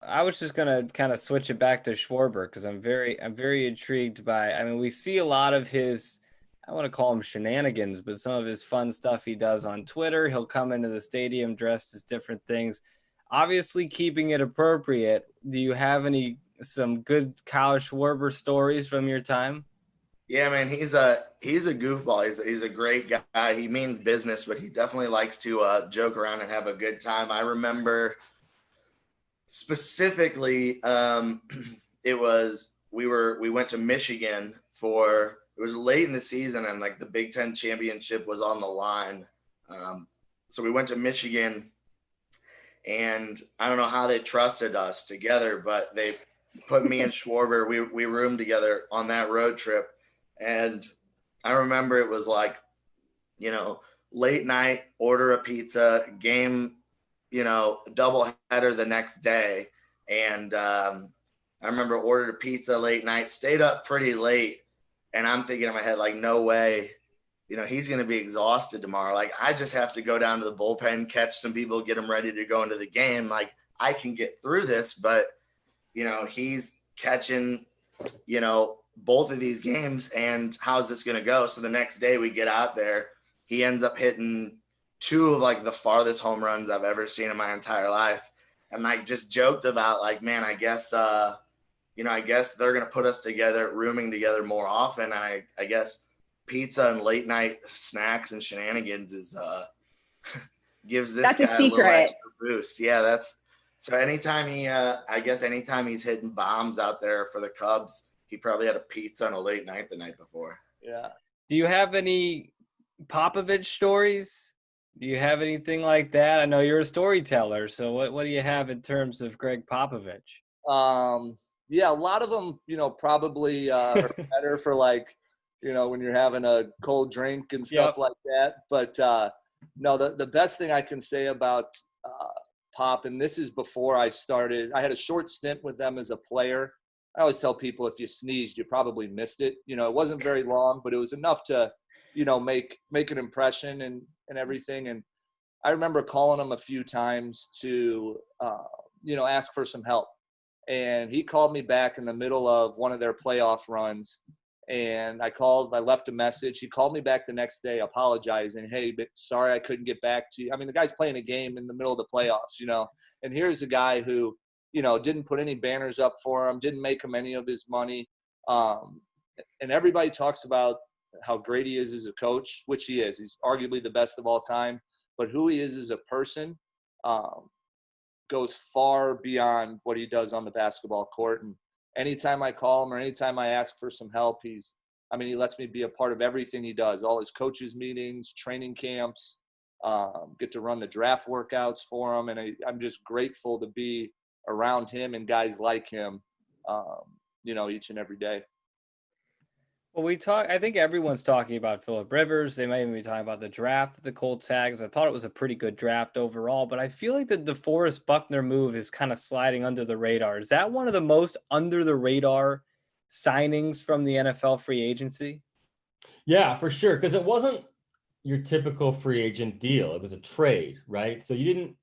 I was just gonna kind of switch it back to Schwarber because I'm very intrigued by. I mean, we see a lot of his. I want to call him shenanigans, but some of his fun stuff he does on Twitter. He'll come into the stadium dressed as different things, obviously keeping it appropriate. Do you have some good Kyle Schwarber stories from your time? Yeah, man, he's a goofball. He's a great guy. He means business, but he definitely likes to joke around and have a good time. I remember specifically, it was we went to Michigan for it was late in the season and like the Big Ten championship was on the line. So we went to Michigan, and I don't know how they trusted us together, but they put me and Schwarber. We roomed together on that road trip, and I remember it was like, you know, late night, order a pizza, game, double header the next day. And I remember ordered a pizza late night, stayed up pretty late. And I'm thinking in my head, like, no way, he's going to be exhausted tomorrow. Like, I just have to go down to the bullpen, catch some people, get them ready to go into the game. Like, I can get through this, but, he's catching, both of these games, and how's this going to go? So the next day we get out there, he ends up hitting two of like the farthest home runs I've ever seen in my entire life. And like just joked about like, man, I guess they're gonna put us together, rooming together more often. I guess pizza and late night snacks and shenanigans is gives this That's a guy a little secret. extra boost. Yeah, that's so anytime anytime he's hitting bombs out there for the Cubs, he probably had a pizza on a late night the night before. Yeah. Do you have any Popovich stories? Do you have anything like that? I know you're a storyteller, so what do you have in terms of Greg Popovich? Um, yeah, a lot of them, probably are better for like, when you're having a cold drink and stuff Yep. like that. But no, the best thing I can say about Pop, and this is before I started, I had a short stint with them as a player. I always tell people if you sneezed, you probably missed it. It wasn't very long, but it was enough to, make an impression and everything. And I remember calling him a few times to, ask for some help. And he called me back in the middle of one of their playoff runs. And I left a message. He called me back the next day apologizing. Hey, sorry I couldn't get back to you. I mean, the guy's playing a game in the middle of the playoffs, and here's a guy who, didn't put any banners up for him, didn't make him any of his money. And everybody talks about how great he is as a coach, which he is. He's arguably the best of all time. But who he is as a person, goes far beyond what he does on the basketball court. And anytime I call him or anytime I ask for some help, he lets me be a part of everything he does, all his coaches meetings, training camps, get to run the draft workouts for him. And I'm just grateful to be around him and guys like him, each and every day. Well, I think everyone's talking about Phillip Rivers. They might even be talking about the draft that the Colts had, because I thought it was a pretty good draft overall. But I feel like the DeForest Buckner move is kind of sliding under the radar. Is that one of the most under the radar signings from the NFL free agency? Yeah, for sure. Because it wasn't your typical free agent deal. It was a trade, right? So you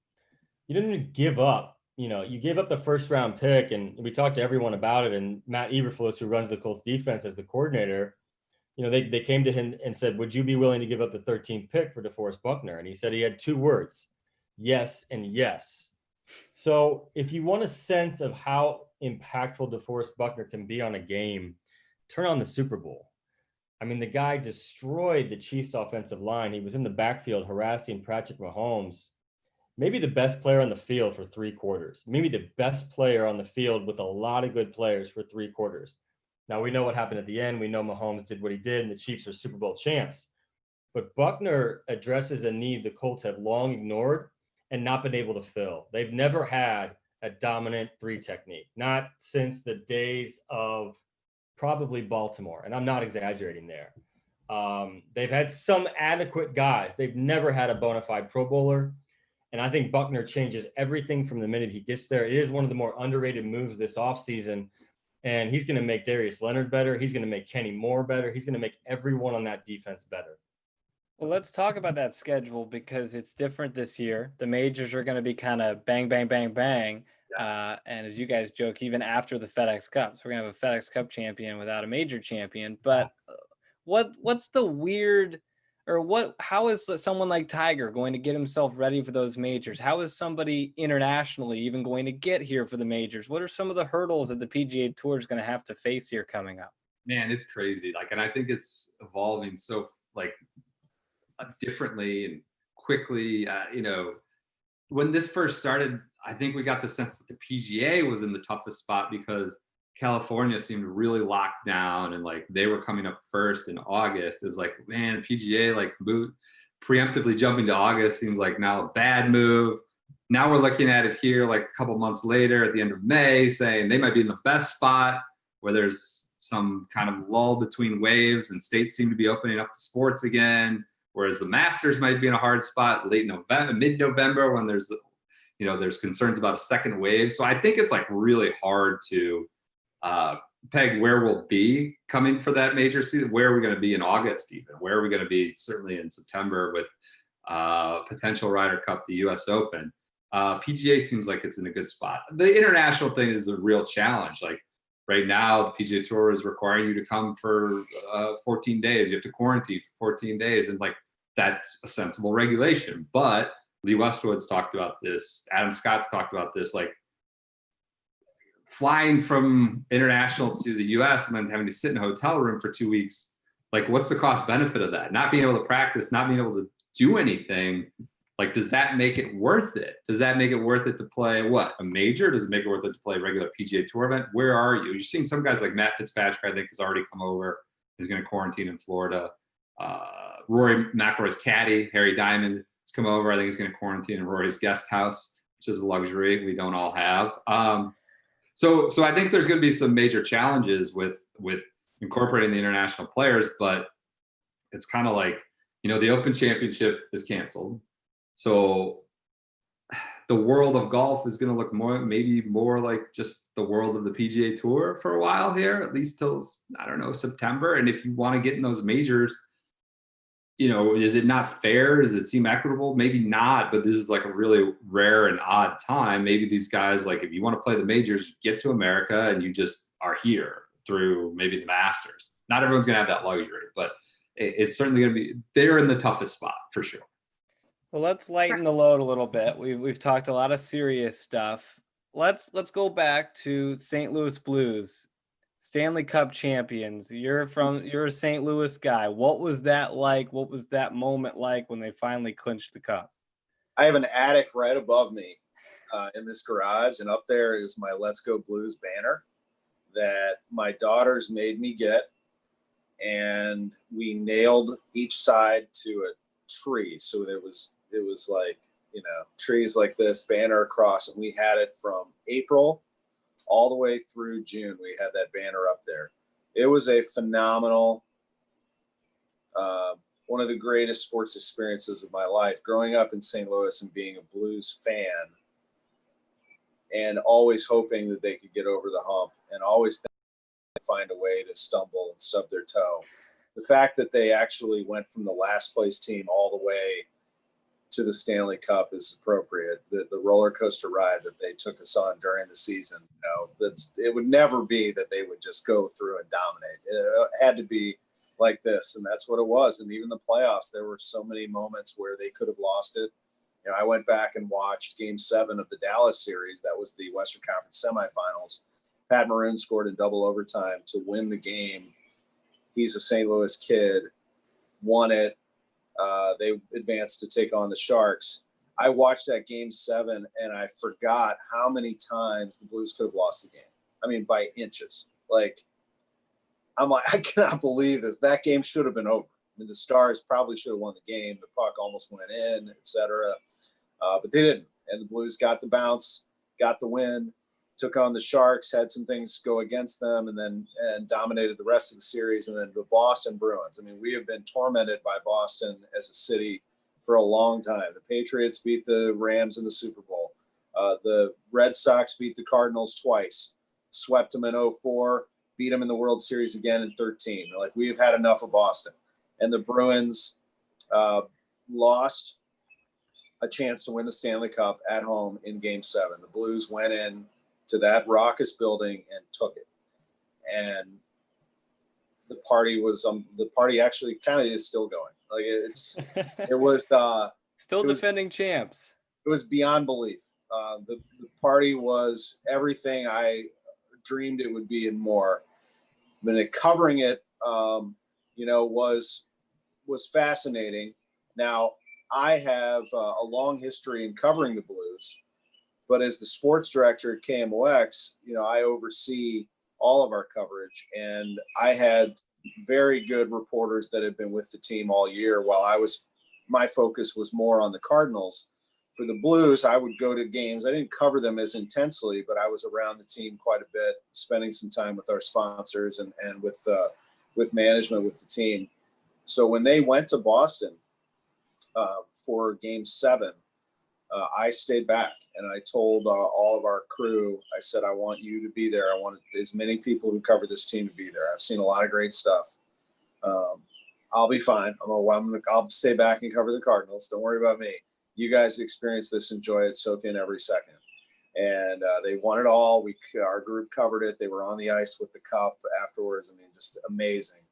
didn't give up. You gave up the first round pick, and we talked to everyone about it. And Matt Eberflus, who runs the Colts defense as the coordinator, they came to him and said, would you be willing to give up the 13th pick for DeForest Buckner? And he said he had two words, yes and yes. So if you want a sense of how impactful DeForest Buckner can be on a game, turn on the Super Bowl. I mean, the guy destroyed the Chiefs offensive line. He was in the backfield harassing Patrick Mahomes, maybe the best player on the field for 3 quarters, maybe the best player on the field with a lot of good players for 3 quarters. Now, we know what happened at the end. We know Mahomes did what he did, and the Chiefs are Super Bowl champs. But Buckner addresses a need the Colts have long ignored and not been able to fill. They've never had a dominant 3 technique, not since the days of probably Baltimore, and I'm not exaggerating there. They've had some adequate guys. They've never had a bona fide Pro Bowler. And I think Buckner changes everything from the minute he gets there. It is one of the more underrated moves this offseason. And he's going to make Darius Leonard better. He's going to make Kenny Moore better. He's going to make everyone on that defense better. Well, let's talk about that schedule because it's different this year. The majors are going to be kind of bang, bang, bang, bang. And as you guys joke, even after the FedEx Cup, so we're gonna have a FedEx Cup champion without a major champion. But what's the weird, or how is someone like Tiger going to get himself ready for those majors? How is somebody internationally even going to get here for the majors? What are some of the hurdles that the PGA Tour is going to have to face here coming up? Man, it's crazy. Like, and I think it's evolving so like differently and quickly. When this first started, I think we got the sense that the PGA was in the toughest spot because California seemed really locked down and like they were coming up first in August. It was like, man, PGA like preemptively jumping to August seems like now a bad move. Now we're looking at it here like a couple months later at the end of May saying they might be in the best spot where there's some kind of lull between waves and states seem to be opening up to sports again. Whereas the Masters might be in a hard spot late November, mid-November when there's concerns about a second wave. So I think it's like really hard to peg where we'll be coming for that major season. Where are we going to be in August even? Where are we going to be certainly in September with potential Ryder Cup, the US Open? PGA seems like it's in a good spot. The international thing is a real challenge. Like right now, the PGA Tour is requiring you to come for 14 days. You have to quarantine for 14 days. And like, that's a sensible regulation. But Lee Westwood's talked about this. Adam Scott's talked about this. Like flying from international to the US and then having to sit in a hotel room for 2 weeks. Like, what's the cost benefit of that? Not being able to practice, not being able to do anything. Like, does that make it worth it? Does that make it worth it to play a major? Does it make it worth it to play a regular PGA Tour event? Where are you? You're seeing some guys like Matt Fitzpatrick, I think, has already come over. He's going to quarantine in Florida. Rory McIlroy's caddy, Harry Diamond, has come over. I think he's going to quarantine in Rory's guest house, which is a luxury we don't all have. So I think there's going to be some major challenges with incorporating the international players, but it's kind of like, the Open Championship is canceled. So the world of golf is going to look maybe more like just the world of the PGA Tour for a while here, at least till, I don't know, September. And if you want to get in those majors, is it not fair? Does it seem equitable? Maybe not, but this is like a really rare and odd time. Maybe these guys, like if you want to play the majors, get to America and you just are here through maybe the Masters. Not everyone's going to have that luxury, but it's certainly going to be, they're in the toughest spot for sure. Well, let's lighten the load a little bit. We've talked a lot of serious stuff. Let's go back to St. Louis Blues, Stanley Cup champions. You're a St. Louis guy. What was that like? What was that moment like when they finally clinched the cup? I have an attic right above me in this garage, and up there is my Let's Go Blues banner that my daughters made me get, and we nailed each side to a tree. So it was like, trees like this, banner across, and we had it from April all the way through June. We had that banner up there. It was a phenomenal, one of the greatest sports experiences of my life, growing up in St. Louis and being a Blues fan and always hoping that they could get over the hump and always find a way to stumble and stub their toe. The fact that they actually went from the last place team all the way to the Stanley Cup is appropriate. The roller coaster ride that they took us on during the season, it would never be that they would just go through and dominate. It had to be like this, and that's what it was. And even the playoffs, there were so many moments where they could have lost it. I went back and watched Game 7 of the Dallas series. That was the Western Conference semifinals. Pat Maroon scored in double overtime to win the game. He's a St. Louis kid, won it. They advanced to take on the Sharks. I watched that Game 7, and I forgot how many times the Blues could have lost the game. I mean, by inches. I'm like, I cannot believe this. That game should have been over. I mean, the Stars probably should have won the game. The puck almost went in, etc. But they didn't. And the Blues got the bounce, got the win, took on the Sharks, had some things go against them, and dominated the rest of the series. And then the Boston Bruins. I mean, we have been tormented by Boston as a city for a long time. The Patriots beat the Rams in the Super Bowl. The Red Sox beat the Cardinals twice, swept them in 2004, beat them in the World Series again in 2013. We have had enough of Boston. And the Bruins lost a chance to win the Stanley Cup at home in Game 7. The Blues went in to that raucous building and took it. And the party actually kind of is still going. Like it was still defending champs. It was beyond belief. The party was everything I dreamed it would be and more. I mean, covering it, was fascinating. Now, I have a long history in covering the Blues, but as the sports director at KMOX, I oversee all of our coverage, and I had very good reporters that had been with the team all year while my focus was more on the Cardinals. For the Blues, I would go to games. I didn't cover them as intensely, but I was around the team quite a bit, spending some time with our sponsors and with management, with the team. So when they went to Boston for Game 7, I stayed back and I told all of our crew, I said, I want you to be there. I want as many people who cover this team to be there. I've seen a lot of great stuff. I'll be fine. I'll stay back and cover the Cardinals. Don't worry about me. You guys experience this, enjoy it, soak in every second. And they won it all. Our group covered it. They were on the ice with the cup afterwards. I mean, just amazing.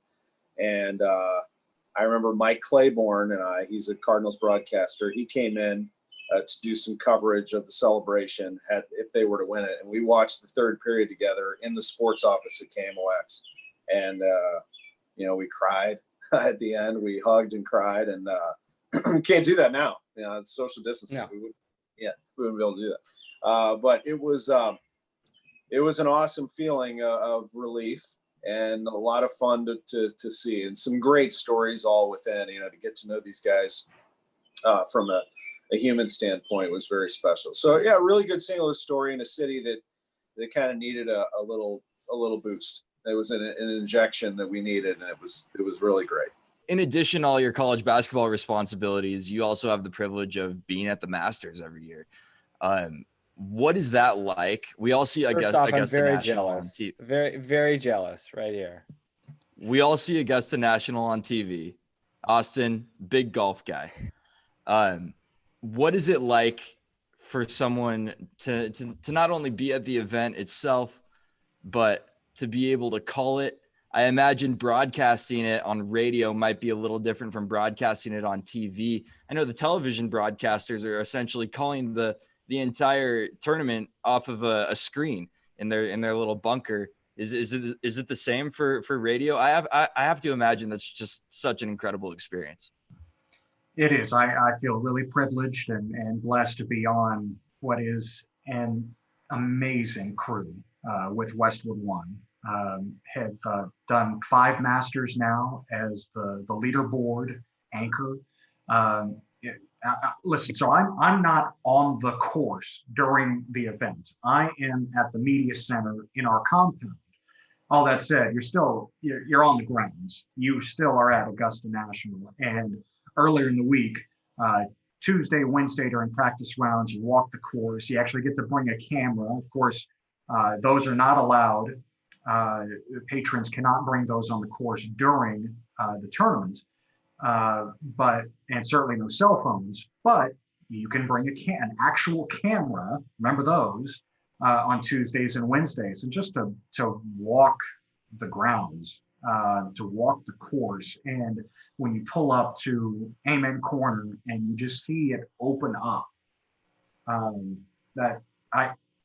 And I remember Mike Claiborne, he's a Cardinals broadcaster. He came in to do some coverage of the celebration if they were to win it. And we watched the third period together in the sports office at KMOX. And, we cried at the end. We hugged and cried. And we can't do that now. It's social distancing. No. We wouldn't be able to do that. But it was an awesome feeling of relief and a lot of fun to see, and some great stories all within, to get to know these guys from a human standpoint was very special. So yeah, really good single story in a city that kind of needed a little boost. It was an injection that we needed, and it was really great. In addition to all your college basketball responsibilities, you also have the privilege of being at the Masters every year. What is that like? We all see, I'm very jealous. Very, very jealous right here. We all see Augusta National on TV. Austin, big golf guy. What is it like for someone to not only be at the event itself, but to be able to call it? I imagine broadcasting it on radio might be a little different from broadcasting it on TV. I know the television broadcasters are essentially calling the entire tournament off of a screen in their little bunker. Is it the same for radio? I have to imagine that's just such an incredible experience. It is. I feel really privileged and blessed to be on what is an amazing crew with Westwood One. Have done 5 Masters now as the leaderboard anchor. Listen, so I'm not on the course during the event. I am at the media center in our compound. All that said, you're on the grounds. You still are at Augusta National. And earlier in the week, Tuesday, Wednesday during practice rounds, you walk the course. You actually get to bring a camera. Of course, those are not allowed. Patrons cannot bring those on the course during the tournament, and certainly no cell phones. But you can bring an actual camera. Remember those on Tuesdays and Wednesdays, and just to walk the grounds, to walk the course. And when you pull up to Amen Corner and you just see it open up, that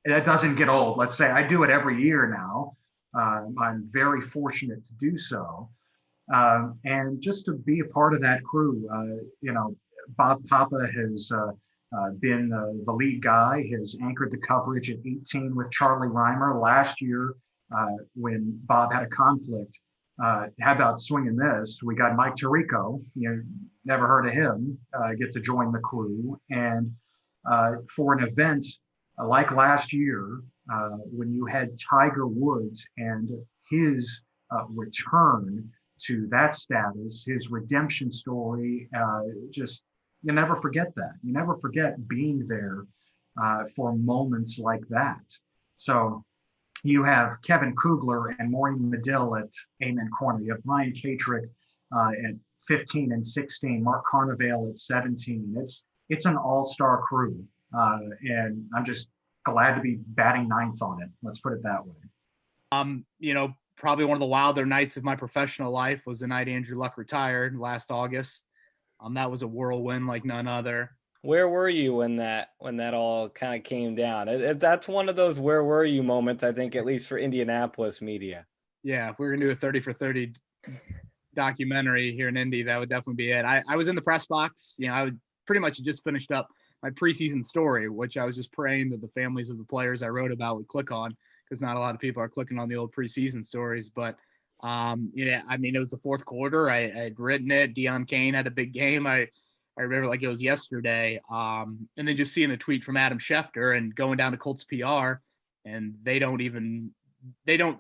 doesn't get old. Let's say I do it every year now. I'm very fortunate to do so. And just to be a part of that crew, Bob Papa has been the lead guy, has anchored the coverage at 18 with Charlie Reimer. Last year, when Bob had a conflict, how about swinging this? We got Mike Tirico, never heard of him, get to join the crew. And for an event like last year, when you had Tiger Woods and his return to that status, his redemption story, you never forget that. You never forget being there for moments like that. So you have Kevin Kugler and Maureen Medill at Amen Corner. You have Brian Katrick at 15 and 16, Mark Carnevale at 17. it's an all-star crew, and I'm just glad to be batting ninth on it. Let's put it that way. Probably one of the wilder nights of my professional life was the night Andrew Luck retired last August. That was a whirlwind like none other. Where were you when that all kind of came down? That's one of those where were you moments, I think, at least for Indianapolis media. Yeah, if we were gonna do a 30 for 30 documentary here in Indy, that would definitely be it. I was in the press box. I would pretty much just finished up my preseason story, which I was just praying that the families of the players I wrote about would click on, because not a lot of people are clicking on the old preseason stories. But it was the fourth quarter. I had written it. Deion Kane had a big game. I remember like it was yesterday. And then just seeing the tweet from Adam Schefter and going down to Colts PR, and they don't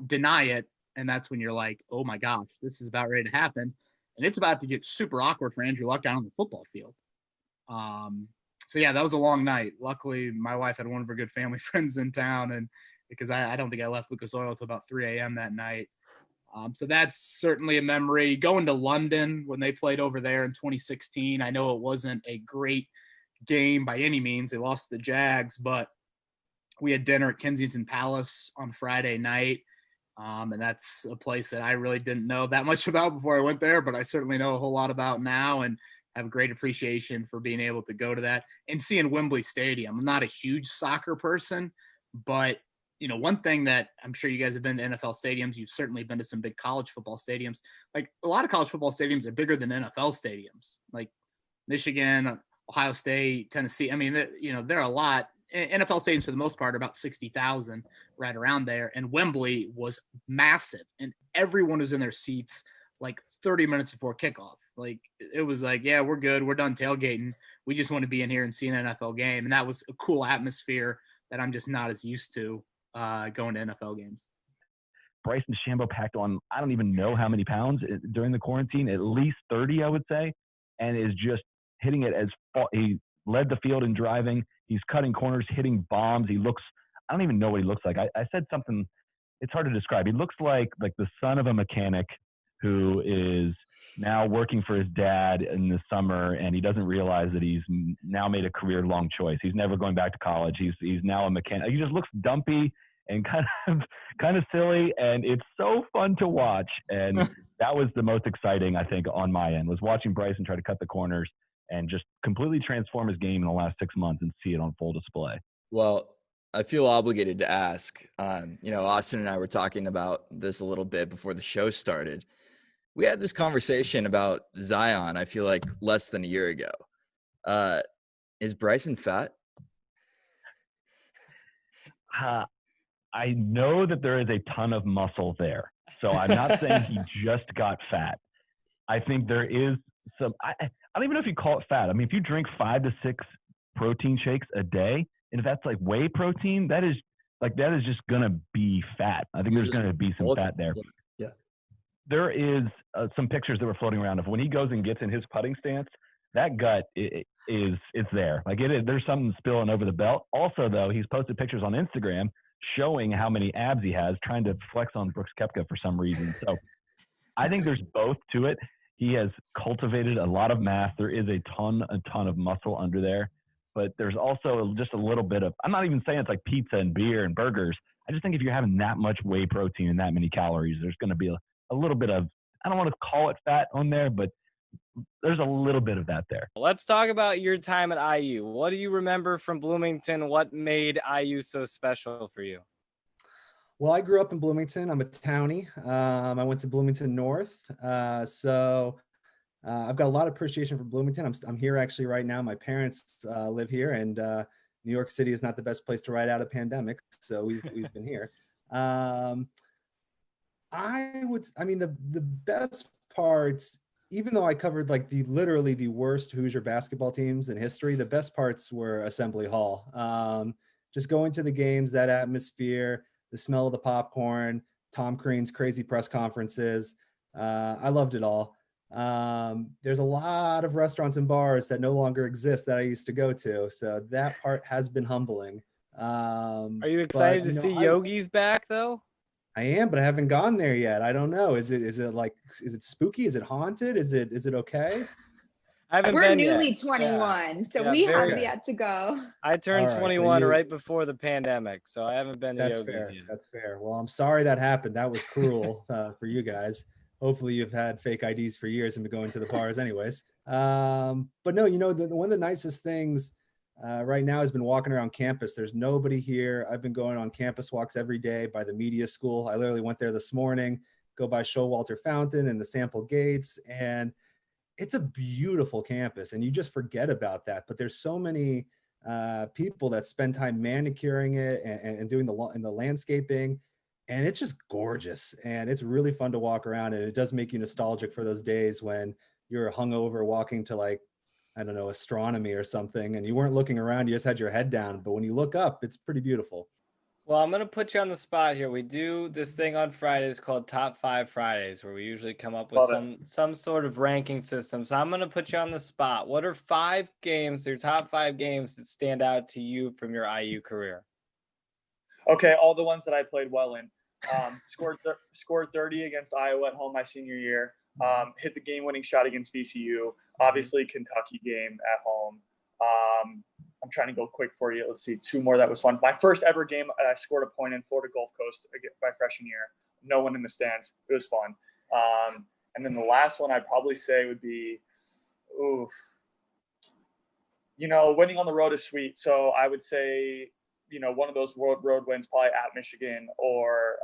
deny it. And that's when you're like, oh my gosh, this is about ready to happen. And it's about to get super awkward for Andrew Luck down on the football field. So yeah, that was a long night. Luckily, my wife had one of her good family friends in town, and because I don't think I left Lucas Oil till about 3 a.m. that night. So that's certainly a memory. Going to London when they played over there in 2016, I know it wasn't a great game by any means. They lost to the Jags, but we had dinner at Kensington Palace on Friday night. And that's a place that I really didn't know that much about before I went there, but I certainly know a whole lot about now, and have a great appreciation for being able to go to that and seeing Wembley Stadium. I'm not a huge soccer person, but one thing that I'm sure you guys have been to NFL stadiums, you've certainly been to some big college football stadiums. Like a lot of college football stadiums are bigger than NFL stadiums, like Michigan, Ohio State, Tennessee. I mean, there are a lot. NFL stadiums for the most part are about 60,000, right around there. And Wembley was massive, and everyone was in their seats like 30 minutes before kickoff. Like it was like, yeah, we're good. We're done tailgating. We just want to be in here and see an NFL game. And that was a cool atmosphere that I'm just not as used to going to NFL games. Bryson DeChambeau packed on, I don't even know how many pounds during the quarantine, at least 30, I would say, and is just hitting it as far. He led the field in driving. He's cutting corners, hitting bombs. I don't even know what he looks like. I said something, it's hard to describe. He looks like the son of a mechanic who is now working for his dad in the summer, and he doesn't realize that he's now made a career-long choice. He's never going back to college. He's now a mechanic. He just looks dumpy and kind of silly, and it's so fun to watch. And that was the most exciting, I think, on my end, was watching Bryson try to cut the corners and just completely transform his game in the last 6 months and see it on full display. Well, I feel obligated to ask. Austin and I were talking about this a little bit before the show started. We had this conversation about Zion, I feel like less than a year ago. Is Bryson fat? I know that there is a ton of muscle there. So I'm not saying he just got fat. I think there is some – I don't even know if you call it fat. I mean, if you drink 5 to 6 protein shakes a day, and if that's like whey protein, that is just going to be fat. I think there's going to be some fat there. Yeah. There is some pictures that were floating around of when he goes and gets in his putting stance, that gut it's there. Like there's something spilling over the belt. Also, though, he's posted pictures on Instagram showing how many abs he has, trying to flex on Brooks Koepka for some reason. So I think there's both to it. He has cultivated a lot of mass. There is a ton of muscle under there, but there's also just a little bit of, I'm not even saying it's like pizza and beer and burgers. I just think if you're having that much whey protein and that many calories, there's going to be a little bit of, I don't want to call it fat on there, but there's a little bit of that there. Let's talk about your time at IU. What do you remember from Bloomington? What made IU so special for you? Well, I grew up in Bloomington. I'm a townie. I went to Bloomington North. So I've got a lot of appreciation for Bloomington. I'm here actually right now. My parents live here, and New York City is not the best place to ride out a pandemic. So we've been here. The best parts, even though I covered literally the worst Hoosier basketball teams in history, the best parts were Assembly Hall. Just going to the games, that atmosphere, the smell of the popcorn, Tom Crean's crazy press conferences. I loved it all. There's a lot of restaurants and bars that no longer exist that I used to go to. So that part has been humbling. Are you excited to see Yogi's back though? I am, but I haven't gone there yet. I don't know. Is it spooky? Is it haunted? Is it okay? I haven't We're been newly yet. 21, so Yeah, we very- have yet to go. I turned All right, so 21 you- right before the pandemic, so I haven't been to That's Yogi's fair. yet. That's fair. Well, I'm sorry that happened. That was cruel for you guys. Hopefully, you've had fake IDs for years and been going to the bars, anyways. But no, one of the nicest things right now has been walking around campus. There's nobody here. I've been going on campus walks every day by the media school. I literally went there this morning, go by Showalter Fountain and the Sample Gates, and it's a beautiful campus. And you just forget about that. But there's so many people that spend time manicuring it and doing the landscaping, and it's just gorgeous, and it's really fun to walk around, and it does make you nostalgic for those days when you're hungover walking to, like, I don't know, astronomy or something, and you weren't looking around, you just had your head down, but when you look up, it's pretty beautiful. Well, I'm going to put you on the spot here. We do this thing on Fridays called Top 5 Fridays, where we usually come up with some sort of ranking system. So I'm going to put you on the spot. What are 5 games, your top 5 games that stand out to you from your IU career? Okay, all the ones that I played well in. Scored 30 against Iowa at home my senior year. Hit the game-winning shot against VCU. Obviously, Kentucky game at home. I'm trying to go quick for you. Let's see, 2 more that was fun. My first ever game, I scored a point in Florida Gulf Coast my freshman year. No one in the stands. It was fun. And then the last one I'd probably say would be, winning on the road is sweet. So I would say, one of those road wins, probably at Michigan, or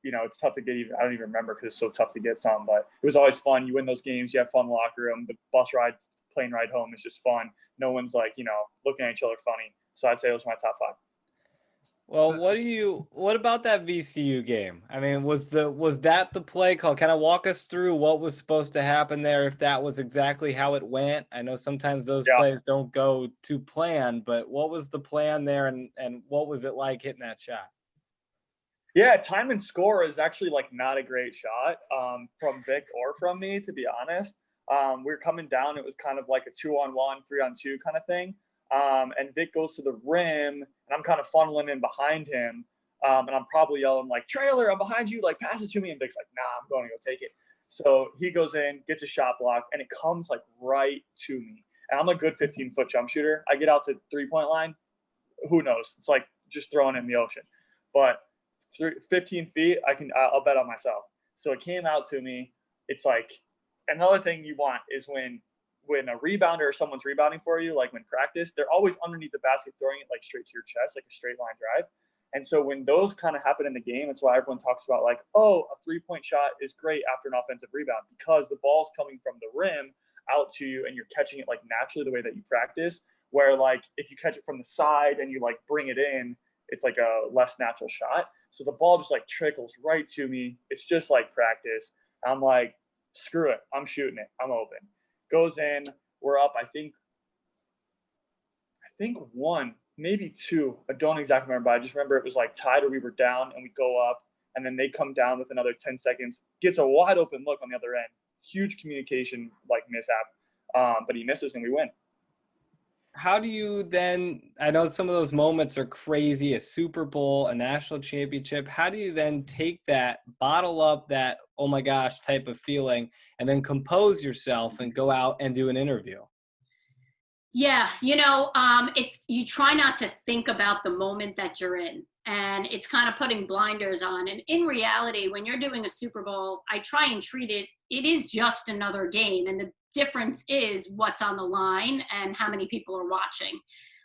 it's tough to get even. I don't even remember because it's so tough to get some. But it was always fun. You win those games. You have fun locker room. The plane ride home is just fun. No one's looking at each other funny. So I'd say those are my top 5. Well, what about that VCU game? I mean, was that the play call? Kind of walk us through what was supposed to happen there, if that was exactly how it went. I know sometimes those plays don't go to plan, but what was the plan there, and what was it like hitting that shot? Yeah, time and score is actually not a great shot from Vic or from me, to be honest. We were coming down. It was kind of like a 2-on-1, 3-on-2 kind of thing. And Vic goes to the rim, and I'm kind of funneling in behind him. And I'm probably yelling "Trailer, I'm behind you, pass it to me." And Vic's like, "Nah, I'm going to go take it." So he goes in, gets a shot block, and it comes right to me. And I'm a good 15-foot jump shooter. I get out to 3-point line. Who knows? It's just throwing it in the ocean. But 15 feet, I'll bet on myself. So it came out to me. It's another thing you want is when a rebounder or someone's rebounding for you, when practice, they're always underneath the basket, throwing it straight to your chest, like a straight line drive. And so when those kind of happen in the game, it's why everyone talks about a 3-point shot is great after an offensive rebound, because the ball's coming from the rim out to you and you're catching it naturally the way that you practice. Where if you catch it from the side and you bring it in, it's a less natural shot. So the ball just trickles right to me. It's just like practice. I'm screw it. I'm shooting it. I'm open. Goes in. We're up. I think 1, maybe 2. I don't exactly remember. But I just remember it was tied, or we were down, and we go up, and then they come down with another 10 seconds. Gets a wide open look on the other end. Huge communication mishap. But he misses, and we win. How do you then, I know some of those moments are crazy, a Super Bowl, a national championship. How do you then take that, bottle up that, oh my gosh, type of feeling, and then compose yourself and go out and do an interview? Yeah, it's, you try not to think about the moment that you're in, and it's kind of putting blinders on. And in reality, when you're doing a Super Bowl, I try and treat it is just another game. And the difference is what's on the line and how many people are watching.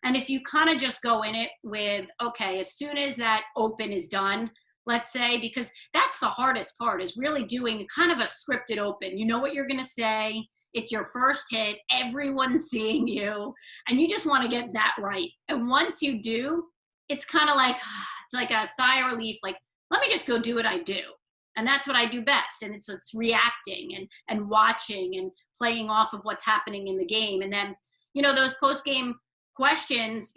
And if you kind of just go in it with, okay, as soon as that open is done, let's say, because that's the hardest part, is really doing kind of a scripted open. You know what you're going to say. It's your first hit. Everyone's seeing you, and you just want to get that right. And once you do, it's kind of it's like a sigh of relief. Let me just go do what I do. And that's what I do best. And it's reacting and watching and playing off of what's happening in the game. And then, those post-game questions,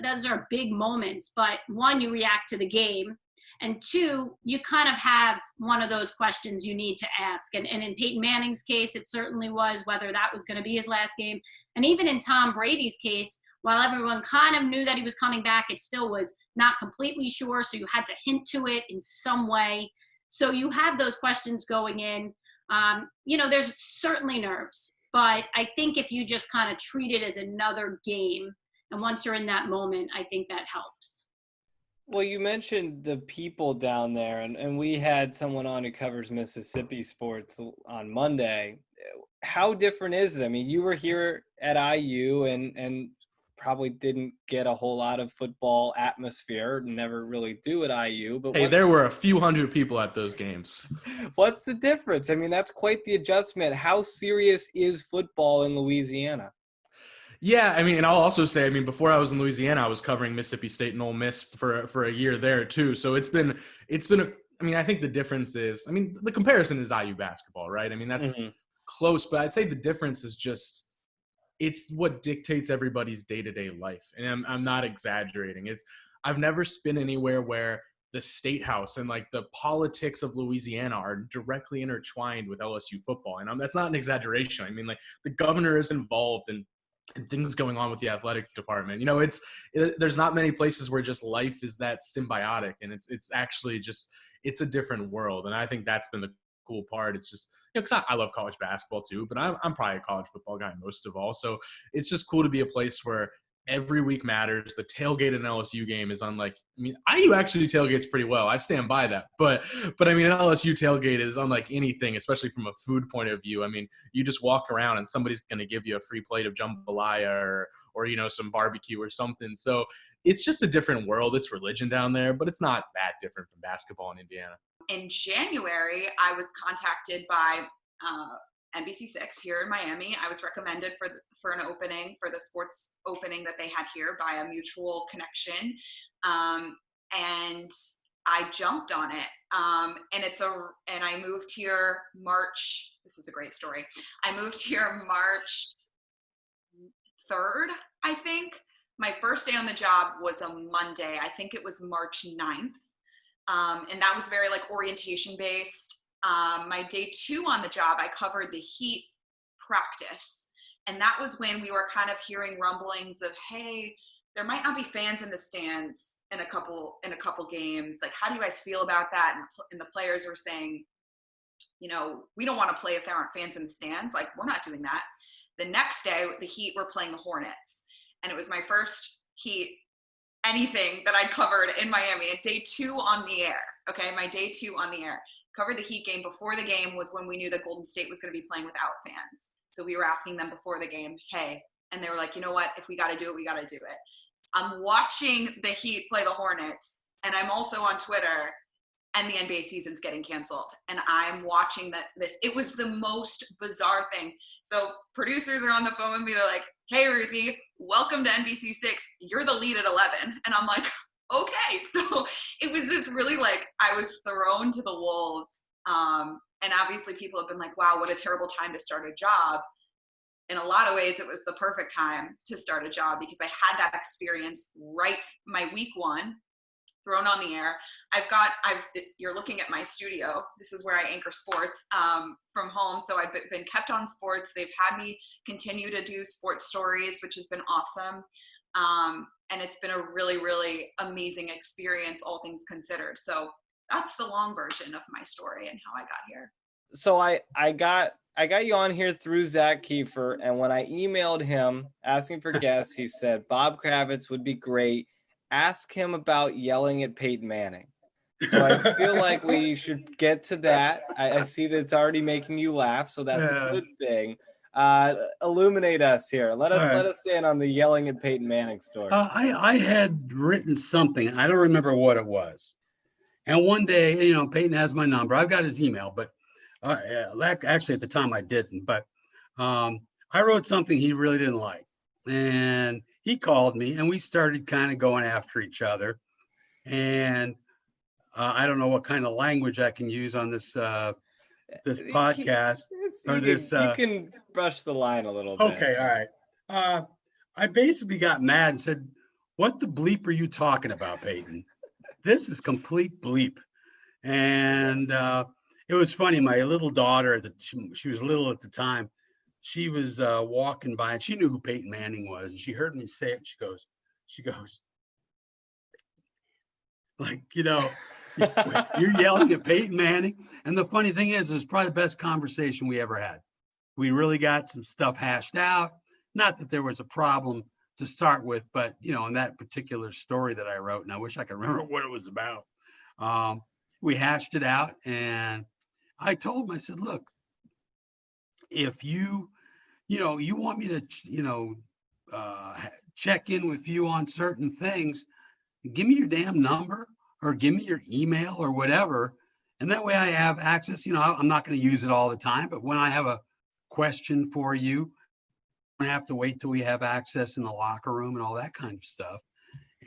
those are big moments. But 1, you react to the game. And 2, you kind of have one of those questions you need to ask. And in Peyton Manning's case, it certainly was, whether that was going to be his last game. And even in Tom Brady's case, while everyone kind of knew that he was coming back, it still was not completely sure. So you had to hint to it in some way. So you have those questions going in. There's certainly nerves. But I think if you just kind of treat it as another game, and once you're in that moment, I think that helps. Well, you mentioned the people down there, and we had someone on who covers Mississippi sports on Monday. How different is it? I mean, you were here at IU and probably didn't get a whole lot of football atmosphere, never really do at IU. But Hey, there were a few hundred people at those games. What's the difference? I mean, that's quite the adjustment. How serious is football in Louisiana? Yeah, I mean, and I'll also say, I mean, before I was in Louisiana, I was covering Mississippi State and Ole Miss for a year there too. So it's been I mean, I think the difference is, I mean, the comparison is IU basketball, right? I mean, that's close, but I'd say the difference is just, it's what dictates everybody's day-to-day life. And I'm not exaggerating. I've never been anywhere where the state house and like the politics of Louisiana are directly intertwined with LSU football. And that's not an exaggeration. I mean, like the governor is involved and things going on with the athletic department. You know, there's not many places where just life is that symbiotic, and it's actually just, it's a different world. And I think that's been the cool part. It's just, you know, because I love college basketball too, but I'm probably a college football guy most of all. So it's just cool to be a place where every week matters. The tailgate at an LSU game is unlike, I mean, IU actually tailgates pretty well. I stand by that. But I mean, an LSU tailgate is unlike anything, especially from a food point of view. I mean, you just walk around and somebody's going to give you a free plate of jambalaya or, you know, some barbecue or something. So it's just a different world. It's religion down there, but it's not that different from basketball in Indiana. In January, I was contacted by NBC6 here in Miami. I was recommended for an opening, for the sports opening that they had here by a mutual connection. And I jumped on it. And I moved here March. This is a great story. I moved here March 3rd, I think. My first day on the job was a Monday. I think it was March 9th. And that was very like orientation based. My day 2 on the job, I covered the Heat practice. And that was when we were kind of hearing rumblings of, hey, there might not be fans in the stands in a couple games. Like, how do you guys feel about that? And the players were saying, you know, we don't want to play if there aren't fans in the stands. Like, we're not doing that. The next day, the Heat were playing the Hornets. And it was my first Heat anything that I'd covered in Miami. And day 2 on the air. Okay, my day 2 on the air. Covered the Heat game. Before the game was when we knew that Golden State was going to be playing without fans. So we were asking them before the game, hey, and they were like, you know what? If we got to do it, we got to do it. I'm watching the Heat play the Hornets, and I'm also on Twitter, and the NBA season's getting canceled. And I'm watching this. It was the most bizarre thing. So producers are on the phone with me. They're like, hey, Ruthie, welcome to NBC6. You're the lead at 11. And I'm like, okay. So it was this really like, I was thrown to the wolves. And obviously people have been like, wow, what a terrible time to start a job. In a lot of ways, it was the perfect time to start a job because I had that experience right my week 1 thrown on the air. You're looking at my studio. This is where I anchor sports from home. So I've been kept on sports. They've had me continue to do sports stories, which has been awesome. And it's been a really, really amazing experience, all things considered. So that's the long version of my story and how I got here. So I got you on here through Zach Kiefer, and when I emailed him asking for guests, he said Bob Kravitz would be great. Ask him about yelling at Peyton Manning. So I feel like we should get to that. I see that it's already making you laugh, so that's a good thing. Illuminate us here. Let us in on the yelling at Peyton Manning story. I had written something. I don't remember what it was. And one day, you know, Peyton has my number. I've got his email, but actually at the time I didn't. But I wrote something he really didn't like. And he called me and we started kind of going after each other. And I don't know what kind of language I can use on this podcast. You can brush the line a little bit. Okay, all right. I basically got mad and said, what the bleep are you talking about, Peyton? This is complete bleep. And it was funny. My little daughter, she was little at the time, she was walking by and she knew who Peyton Manning was. And she heard me say it. She goes, like, you know, you're yelling at Peyton Manning. And the funny thing is, it was probably the best conversation we ever had. We really got some stuff hashed out. Not that there was a problem to start with, but in that particular story that I wrote, and I wish I could remember what it was about. We hashed it out, and I told him, I said, look, if you want me to, check in with you on certain things, give me your damn number or give me your email or whatever. And that way I have access. I'm not going to use it all the time, but when I have a question for you, I don't have to wait till we have access in the locker room and all that kind of stuff.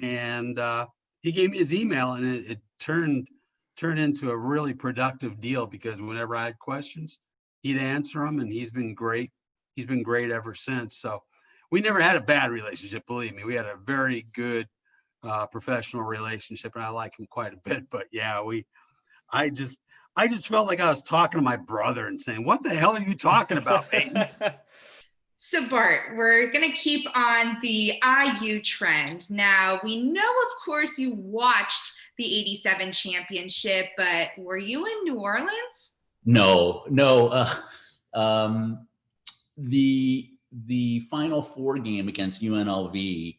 And he gave me his email, and it turned into a really productive deal, because whenever I had questions, he'd answer them, and he's been great. He's been great ever since. So we never had a bad relationship, believe me. We had a very good professional relationship, and I like him quite a bit. But yeah, I just felt like I was talking to my brother and saying, what the hell are you talking about, Peyton? So Bart, we're going to keep on the IU trend. Now, we know, of course, you watched the 87 championship, but were you in New Orleans? No. The Final Four game against UNLV,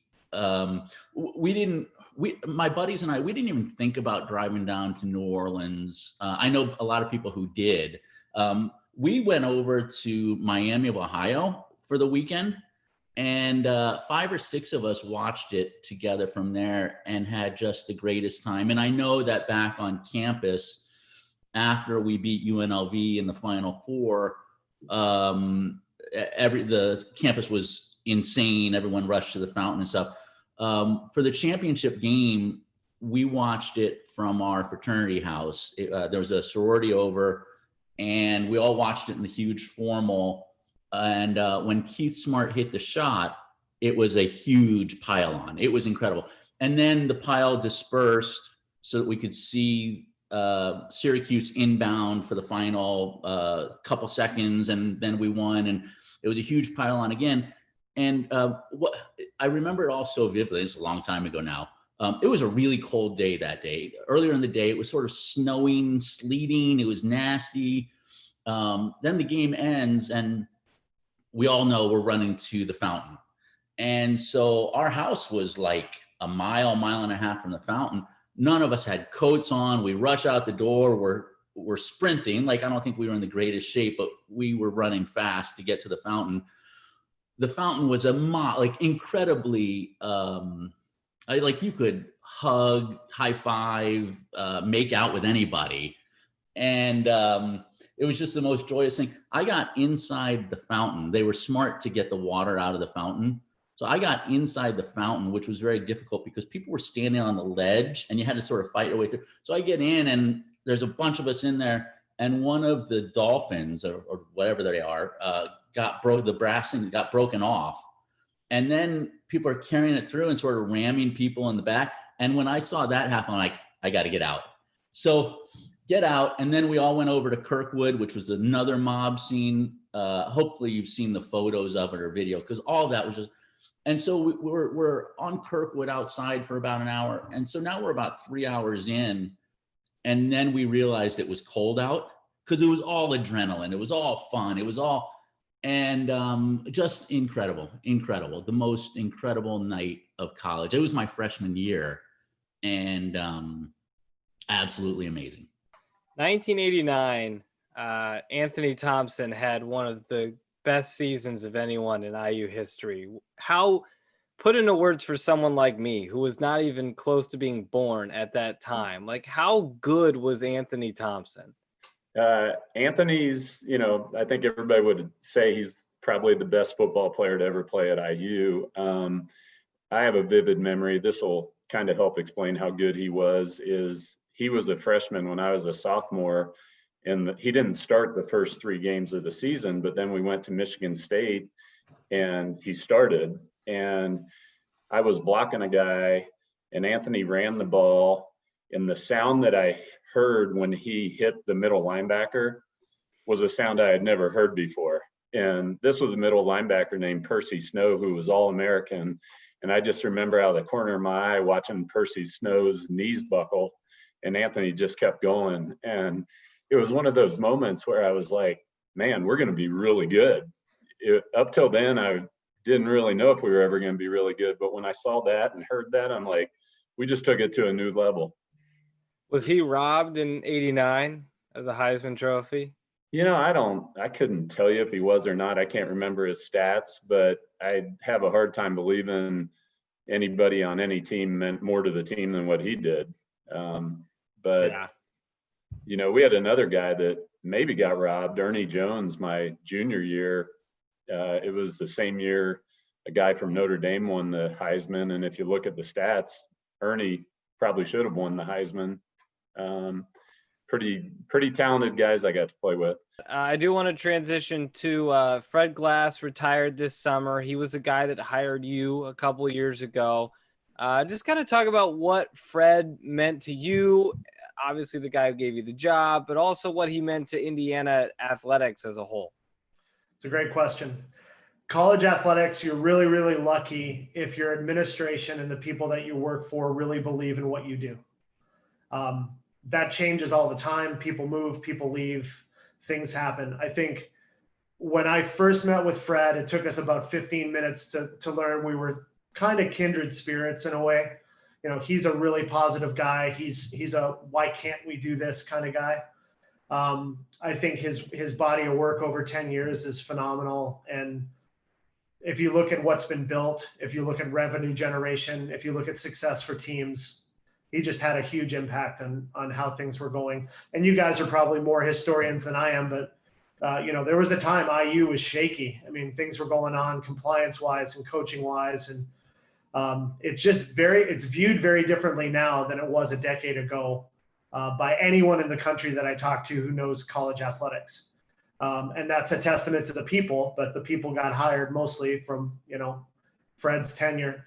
my buddies and I, we didn't even think about driving down to New Orleans. I know a lot of people who did. We went over to Miami of Ohio for the weekend, and 5 or 6 of us watched it together from there and had just the greatest time. And I know that back on campus, after we beat UNLV in the Final Four, the campus was insane. Everyone rushed to the fountain and stuff. For the championship game, we watched it from our fraternity house. There was a sorority over, and we all watched it in the huge formal. And when Keith Smart hit the shot, it was a huge pile-on. It was incredible. And then the pile dispersed so that we could see Syracuse inbound for the final couple seconds, and then we won, and it was a huge pile-on again. And what I remember it all so vividly, it's a long time ago now. It was a really cold day that day. Earlier in the day, it was sort of snowing, sleeting. It was nasty. Then the game ends, and we all know we're running to the fountain. And so our house was like a mile and a half from the fountain. None of us had coats on. We rush out the door. We're sprinting. Like, I don't think we were in the greatest shape, but we were running fast to get to the fountain. The fountain was incredibly, like you could hug, high five, make out with anybody. And it was just the most joyous thing. I got inside the fountain. They were smart to get the water out of the fountain. So I got inside the fountain, which was very difficult because people were standing on the ledge and you had to sort of fight your way through. So I get in, and there's a bunch of us in there, and one of the dolphins or whatever they are, the bracing got broken off. And then people are carrying it through and sort of ramming people in the back. And when I saw that happen, I'm like, I got to get out. So get out. And then we all went over to Kirkwood, which was another mob scene. Hopefully you've seen the photos of it or video, because all of that was just, and so we're on Kirkwood outside for about an hour. And so now we're about 3 hours in. And then we realized it was cold out, because it was all adrenaline. It was all fun. It was all, and just incredible. The most incredible night of college. It was my freshman year, and absolutely amazing. 1989, Anthony Thompson had one of the best seasons of anyone in IU history. How, put into words for someone like me who was not even close to being born at that time, like, how good was Anthony Thompson? Anthony's, I think everybody would say he's probably the best football player to ever play at IU. I have a vivid memory. This will kind of help explain how good he was. He was a freshman when I was a sophomore, and he didn't start the first 3 games of the season, but then we went to Michigan State and he started, and I was blocking a guy and Anthony ran the ball, and the sound that I heard when he hit the middle linebacker was a sound I had never heard before. And this was a middle linebacker named Percy Snow, who was All-American. And I just remember out of the corner of my eye watching Percy Snow's knees buckle, and Anthony just kept going. And it was one of those moments where I was like, man, we're going to be really good. Up till then, I didn't really know if we were ever going to be really good. But when I saw that and heard that, I'm like, we just took it to a new level. Was he robbed in '89 of the Heisman Trophy? I couldn't tell you if he was or not. I can't remember his stats, but I have a hard time believing anybody on any team meant more to the team than what he did. But Yeah. We had another guy that maybe got robbed, Ernie Jones, my junior year. It was the same year a guy from Notre Dame won the Heisman. And if you look at the stats, Ernie probably should have won the Heisman. Pretty talented guys I got to play with. I do want to transition to Fred Glass retired this summer. He was a guy that hired you a couple of years ago. Just kind of talk about what Fred meant to you. Obviously, the guy who gave you the job, but also what he meant to Indiana athletics as a whole. It's a great question. College athletics, you're really, really lucky if your administration and the people that you work for really believe in what you do. That changes all the time. People move, people leave, things happen. I think when I first met with Fred, it took us about 15 minutes to learn we were kind of kindred spirits in a way. He's a really positive guy. He's a why can't we do this kind of guy. I think his body of work over 10 years is phenomenal. And if you look at what's been built, if you look at revenue generation, if you look at success for teams, he just had a huge impact on how things were going. And you guys are probably more historians than I am, but there was a time IU was shaky. I mean, things were going on compliance wise and coaching wise. And it's viewed very differently now than it was a decade ago by anyone in the country that I talk to who knows college athletics. And that's a testament to the people, but the people got hired mostly from, Fred's tenure.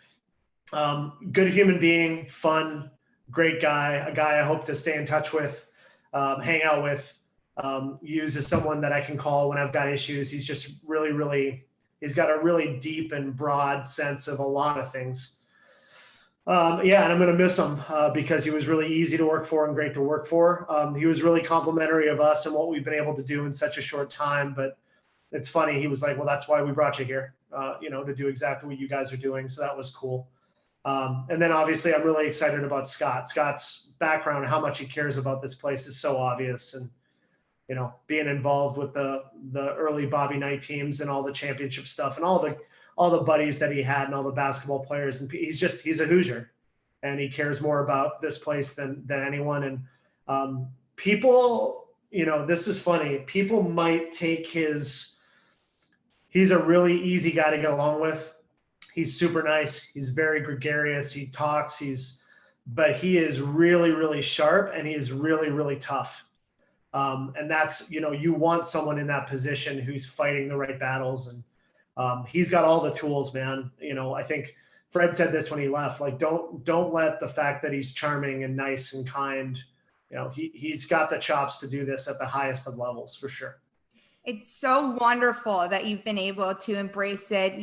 Good human being, fun, great guy, a guy I hope to stay in touch with, hang out with, use as someone that I can call when I've got issues. He's just really, really, he's got a really deep and broad sense of a lot of things. And I'm going to miss him because he was really easy to work for and great to work for. He was really complimentary of us and what we've been able to do in such a short time. But it's funny. He was like, well, that's why we brought you here, to do exactly what you guys are doing. So that was cool. And then obviously I'm really excited about Scott. Scott's background, how much he cares about this place is so obvious. And, being involved with the early Bobby Knight teams and all the championship stuff and all the buddies that he had and all the basketball players. And he's a Hoosier and he cares more about this place than anyone. And people, this is funny. People might take he's a really easy guy to get along with. He's super nice. He's very gregarious. He talks, but he is really, really sharp and he is really, really tough. And that's, you want someone in that position who's fighting the right battles. And he's got all the tools, man. I think Fred said this when he left, like, don't let the fact that he's charming and nice and kind, he's got the chops to do this at the highest of levels for sure. It's so wonderful that you've been able to embrace it.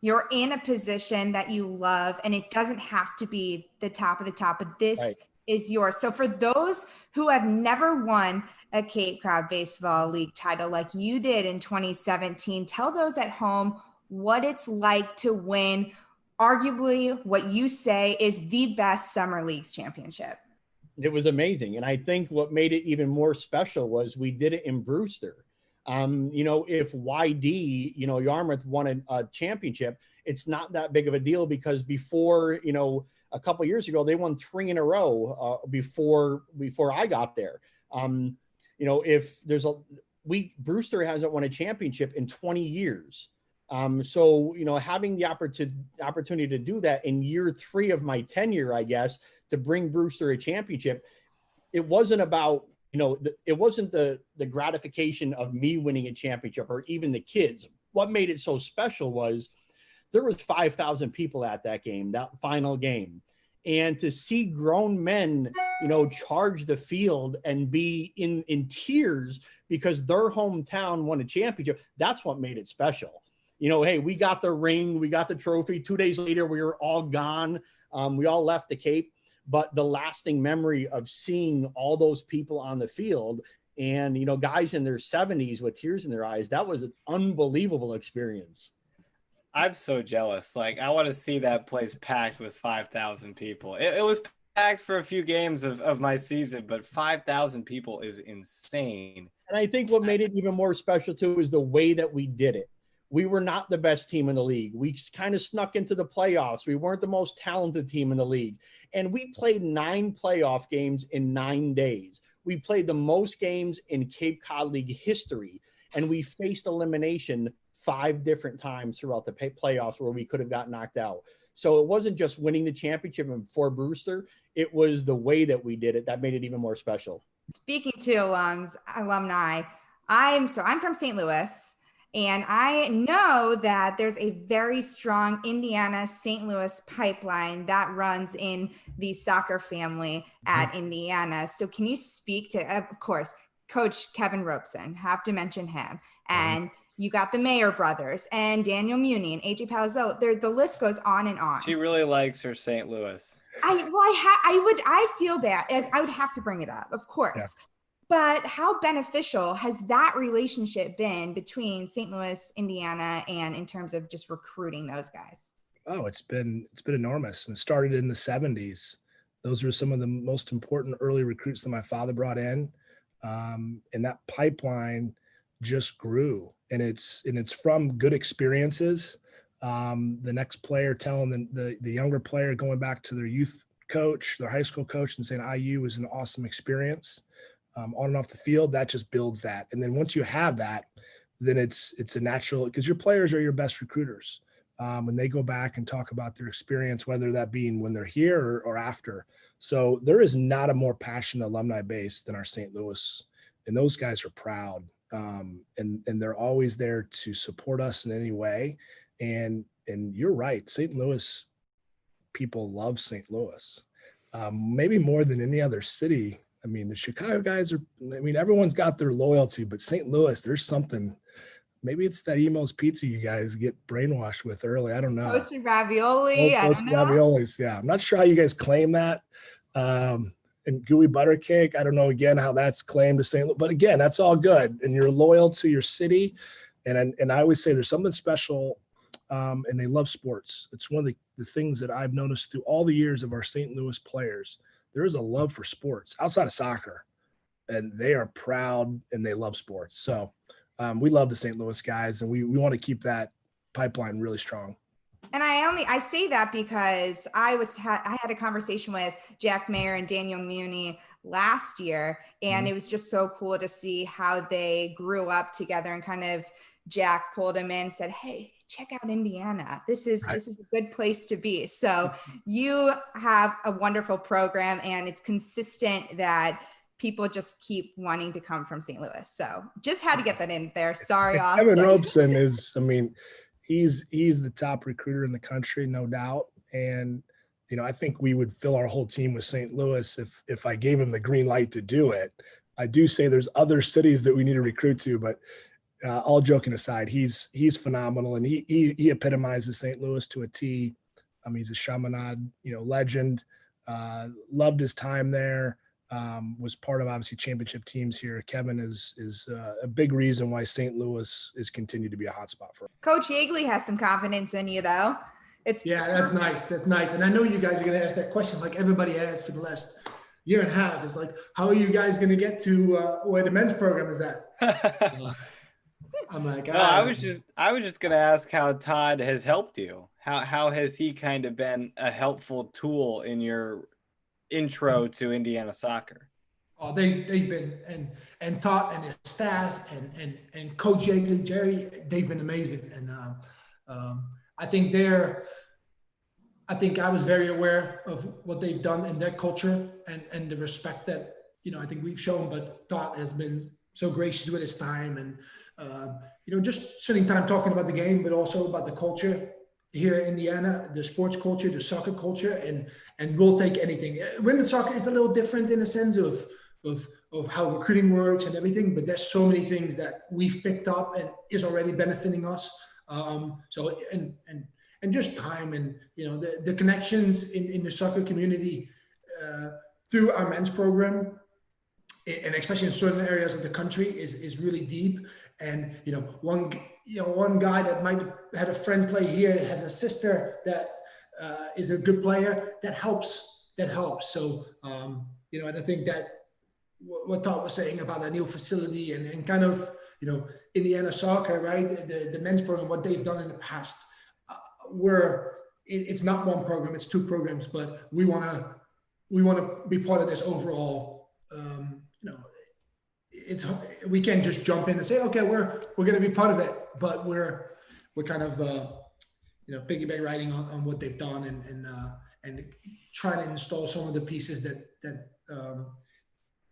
You're in a position that you love and it doesn't have to be the top of the top, but this is yours. So for those who have never won a Cape Cod Baseball League title like you did in 2017, tell those at home what it's like to win arguably what you say is the best summer leagues championship. It was amazing. And I think what made it even more special was we did it in Brewster. If YD, Yarmouth won a championship, it's not that big of a deal because before, a couple of years ago, they won 3 in a row before I got there. Brewster hasn't won a championship in 20 years. So having the opportunity to do that in year 3 of my tenure, I guess, to bring Brewster a championship, it wasn't about, it wasn't the gratification of me winning a championship or even the kids. What made it so special was there was 5,000 people at that game, that final game. And to see grown men, charge the field and be in tears because their hometown won a championship, that's what made it special. Hey, we got the ring, we got the trophy. 2 days later, we were all gone. We all left the Cape. But the lasting memory of seeing all those people on the field and, you know, guys in their 70s with tears in their eyes. That was an unbelievable experience. I'm so jealous. Like, I want to see that place packed with 5,000 people. It was packed for a few games of my season, but 5,000 people is insane. And I think what made it even more special too is the way that we did it. We were not the best team in the league. We kind of snuck into the playoffs. We weren't the most talented team in the league. And we played 9 playoff games in 9 days. We played the most games in Cape Cod League history. And we faced elimination 5 different times throughout the playoffs where we could have got knocked out. So it wasn't just winning the championship for Brewster. It was the way that we did it that made it even more special. Speaking to alumni, I'm from St. Louis, and I know that there's a very strong Indiana-St. Louis pipeline that runs in the soccer family at Indiana. So can you speak to, of course, Coach Kevin Robeson, have to mention him, and you got the Mayer brothers and Daniel Muni and AJ Palazzo. The list goes on and on. She really likes her St. Louis. I feel bad. I would have to bring it up, of course. Yeah. But how beneficial has that relationship been between St. Louis, Indiana, and in terms of just recruiting those guys? Oh, it's been enormous. And it started in the 70s. Those were some of the most important early recruits that my father brought in. And that pipeline just grew. And it's from good experiences. The next player telling the younger player, going back to their youth coach, their high school coach, and saying IU was an awesome experience. On and off the field, that just builds that. And then once you have that, then it's a natural, because your players are your best recruiters. When they go back and talk about their experience, whether that being when they're here or after. So there is not a more passionate alumni base than our St. Louis, and those guys are proud. And they're always there to support us in any way. And you're right, St. Louis people love St. Louis, maybe more than any other city. I mean, the Chicago guys everyone's got their loyalty, but St. Louis, there's something. Maybe it's that Emo's Pizza you guys get brainwashed with early. I don't know. Toasted ravioli. Toasted raviolis. Yeah, I'm not sure how you guys claim that. And gooey butter cake. I don't know again how that's claimed to St. Louis, but again, that's all good. And you're loyal to your city. And I always say there's something special. And they love sports. It's one of the things that I've noticed through all the years of our St. Louis players. There is a love for sports outside of soccer, and they are proud and they love sports. So we love the St. Louis guys, and we want to keep that pipeline really strong. And I say that because I had a conversation with Jack Mayer and Daniel Muni last year, and it was just so cool to see how they grew up together, and kind of Jack pulled him in and said, hey, check out Indiana. This is a good place to be. So you have a wonderful program, and it's consistent that people just keep wanting to come from St. Louis. So just had to get that in there. Sorry, Austin. Kevin Robeson is, he's the top recruiter in the country, no doubt. And, I think we would fill our whole team with St. Louis if I gave him the green light to do it. I do say there's other cities that we need to recruit to, but all joking aside, he's phenomenal, and he epitomizes St. Louis to a T. He's a Chaminade, legend. Loved his time there. Was part of obviously championship teams here. Kevin is a big reason why St. Louis is continued to be a hotspot for him. Coach Yeagley has some confidence in you, though. That's nice. That's nice. And I know you guys are going to ask that question, like everybody has for the last year and a half. It's like, how are you guys going to get to where the men's program is at? I'm like, no, I was just gonna ask how Todd has helped you. How has he kind of been a helpful tool in your intro to Indiana soccer? Oh, they've been, and Todd and his staff and Coach Yeagley, Jerry, they've been amazing. And I think I was very aware of what they've done in their culture and the respect that I think we've shown. But Todd has been so gracious with his time, and just spending time talking about the game, but also about the culture here in Indiana, the sports culture, the soccer culture, and we'll take anything. Women's soccer is a little different in a sense of how recruiting works and everything, but there's so many things that we've picked up and is already benefiting us. So just time and the connections in the soccer community through our men's program and especially in certain areas of the country, is really deep. And one guy that might have had a friend play here has a sister that is a good player. That helps. So and I think that what Todd was saying about that new facility and kind of Indiana soccer, right? The men's program, what they've done in the past, where it's not one program, it's two programs, but we want to be part of this overall. We can't just jump in and say, okay, we're going to be part of it, but we're kind of piggyback riding on what they've done and trying to install some of the pieces that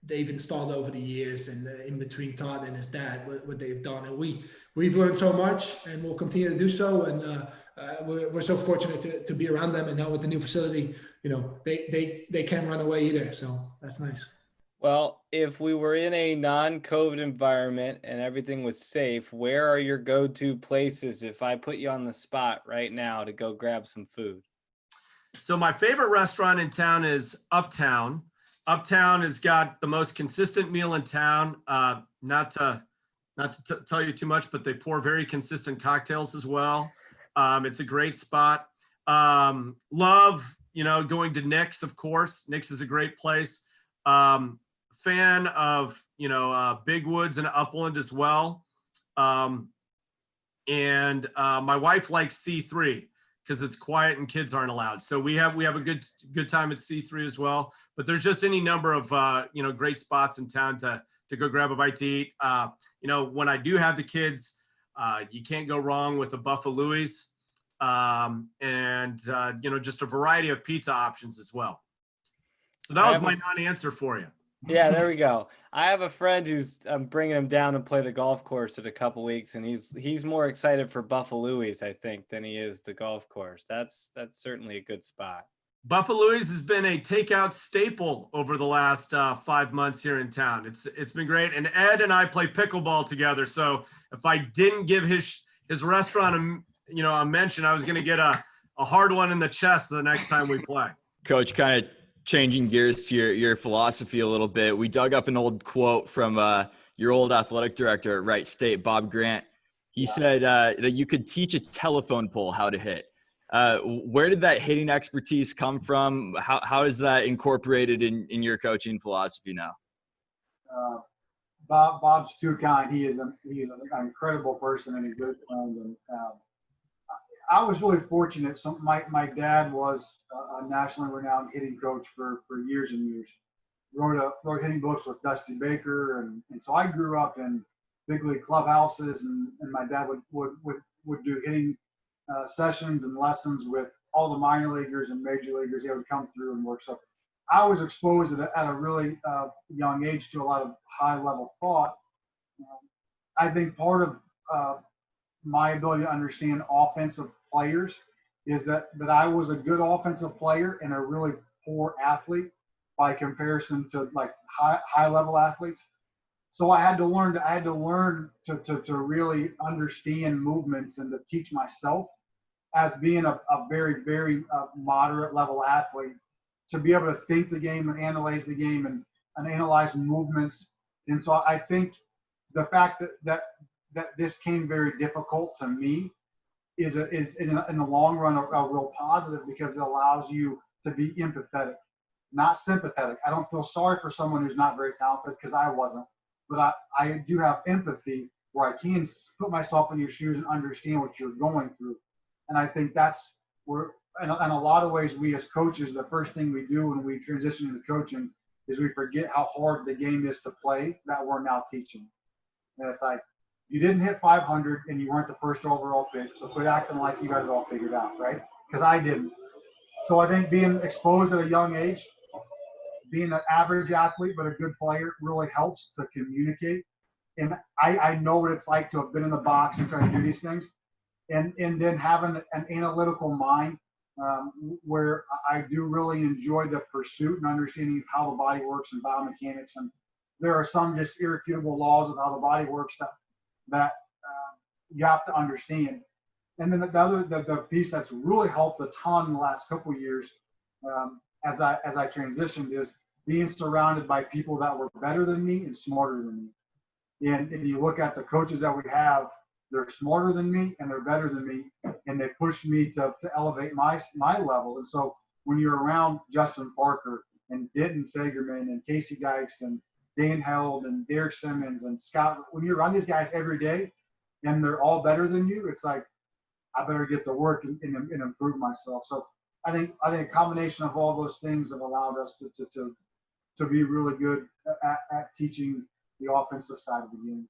they've installed over the years, and in between Todd and his dad, what they've done. And we've learned so much, and we'll continue to do so. And we're so fortunate to be around them. And now with the new facility, they can't run away either. So that's nice. Well, if we were in a non-COVID environment and everything was safe, where are your go-to places if I put you on the spot right now to go grab some food? So my favorite restaurant in town is Uptown. Uptown has got the most consistent meal in town. Not to tell you too much, but they pour very consistent cocktails as well. It's a great spot. Love, going to Nick's, of course. Nick's is a great place. Fan of, Big Woods and Upland as well. And my wife likes C3 because it's quiet and kids aren't allowed. So we have a good time at C3 as well. But there's just any number of, great spots in town to go grab a bite to eat. When I do have the kids, you can't go wrong with a Buffalo Louie's, and just a variety of pizza options as well. So that was my non-answer for you. Yeah, there we go. I have a friend I'm bringing him down to play the golf course in a couple weeks, and he's more excited for Buffalo Louie's, I think, than he is the golf course. That's certainly a good spot. Buffalo Louie's has been a takeout staple over the last 5 months here in town. It's been great. And Ed and I play pickleball together. So if I didn't give his restaurant a mention, I was going to get a hard one in the chest the next time we play. Coach, kind of changing gears to your philosophy a little bit. We dug up an old quote from your old athletic director at Wright State, Bob Grant. He said that you could teach a telephone pole how to hit. Where did that hitting expertise come from? How is that incorporated in your coaching philosophy now? Bob's too kind. He's an incredible person and a good friend. And I was really fortunate. So my dad was a nationally renowned hitting coach for years and years. Wrote hitting books with Dusty Baker, and so I grew up in big league clubhouses, and my dad would do hitting sessions and lessons with all the minor leaguers and major leaguers. They would come through and work. So I was exposed at a really young age to a lot of high level thought. I think part of my ability to understand offensive players is that I was a good offensive player and a really poor athlete by comparison to like high level athletes. So I had to learn to really understand movements and to teach myself as being a very, very moderate level athlete to be able to think the game and analyze the game and analyze movements. And so I think the fact that this came very difficult to me is in the long run a real positive, because it allows you to be empathetic, not sympathetic. I don't feel sorry for someone who's not very talented, because I wasn't, but I do have empathy where I can put myself in your shoes and understand what you're going through. And I think that's where, in a lot of ways, we as coaches, the first thing we do when we transition into coaching is we forget how hard the game is to play that we're now teaching. And it's like, you didn't hit 500 and you weren't the first overall pick, so quit acting like you got it all figured out, right? Because I didn't. So I think being exposed at a young age, being an average athlete but a good player, really helps to communicate. And I know what it's like to have been in the box and try to do these things. And then having an analytical mind, where I do really enjoy the pursuit and understanding of how the body works and biomechanics. And there are some just irrefutable laws of how the body works that you have to understand. And then the piece that's really helped a ton in the last couple of years, as I transitioned, is being surrounded by people that were better than me and smarter than me. And if you look at the coaches that we have, they're smarter than me and they're better than me, and they push me to elevate my level. And so when you're around Justin Parker and Denton Sagerman and Casey Dykes and Dan Held and Derek Simmons and Scott, when you're around these guys every day and they're all better than you, it's like, I better get to work and improve myself. So I think a combination of all those things have allowed us to be really good at teaching the offensive side of the game.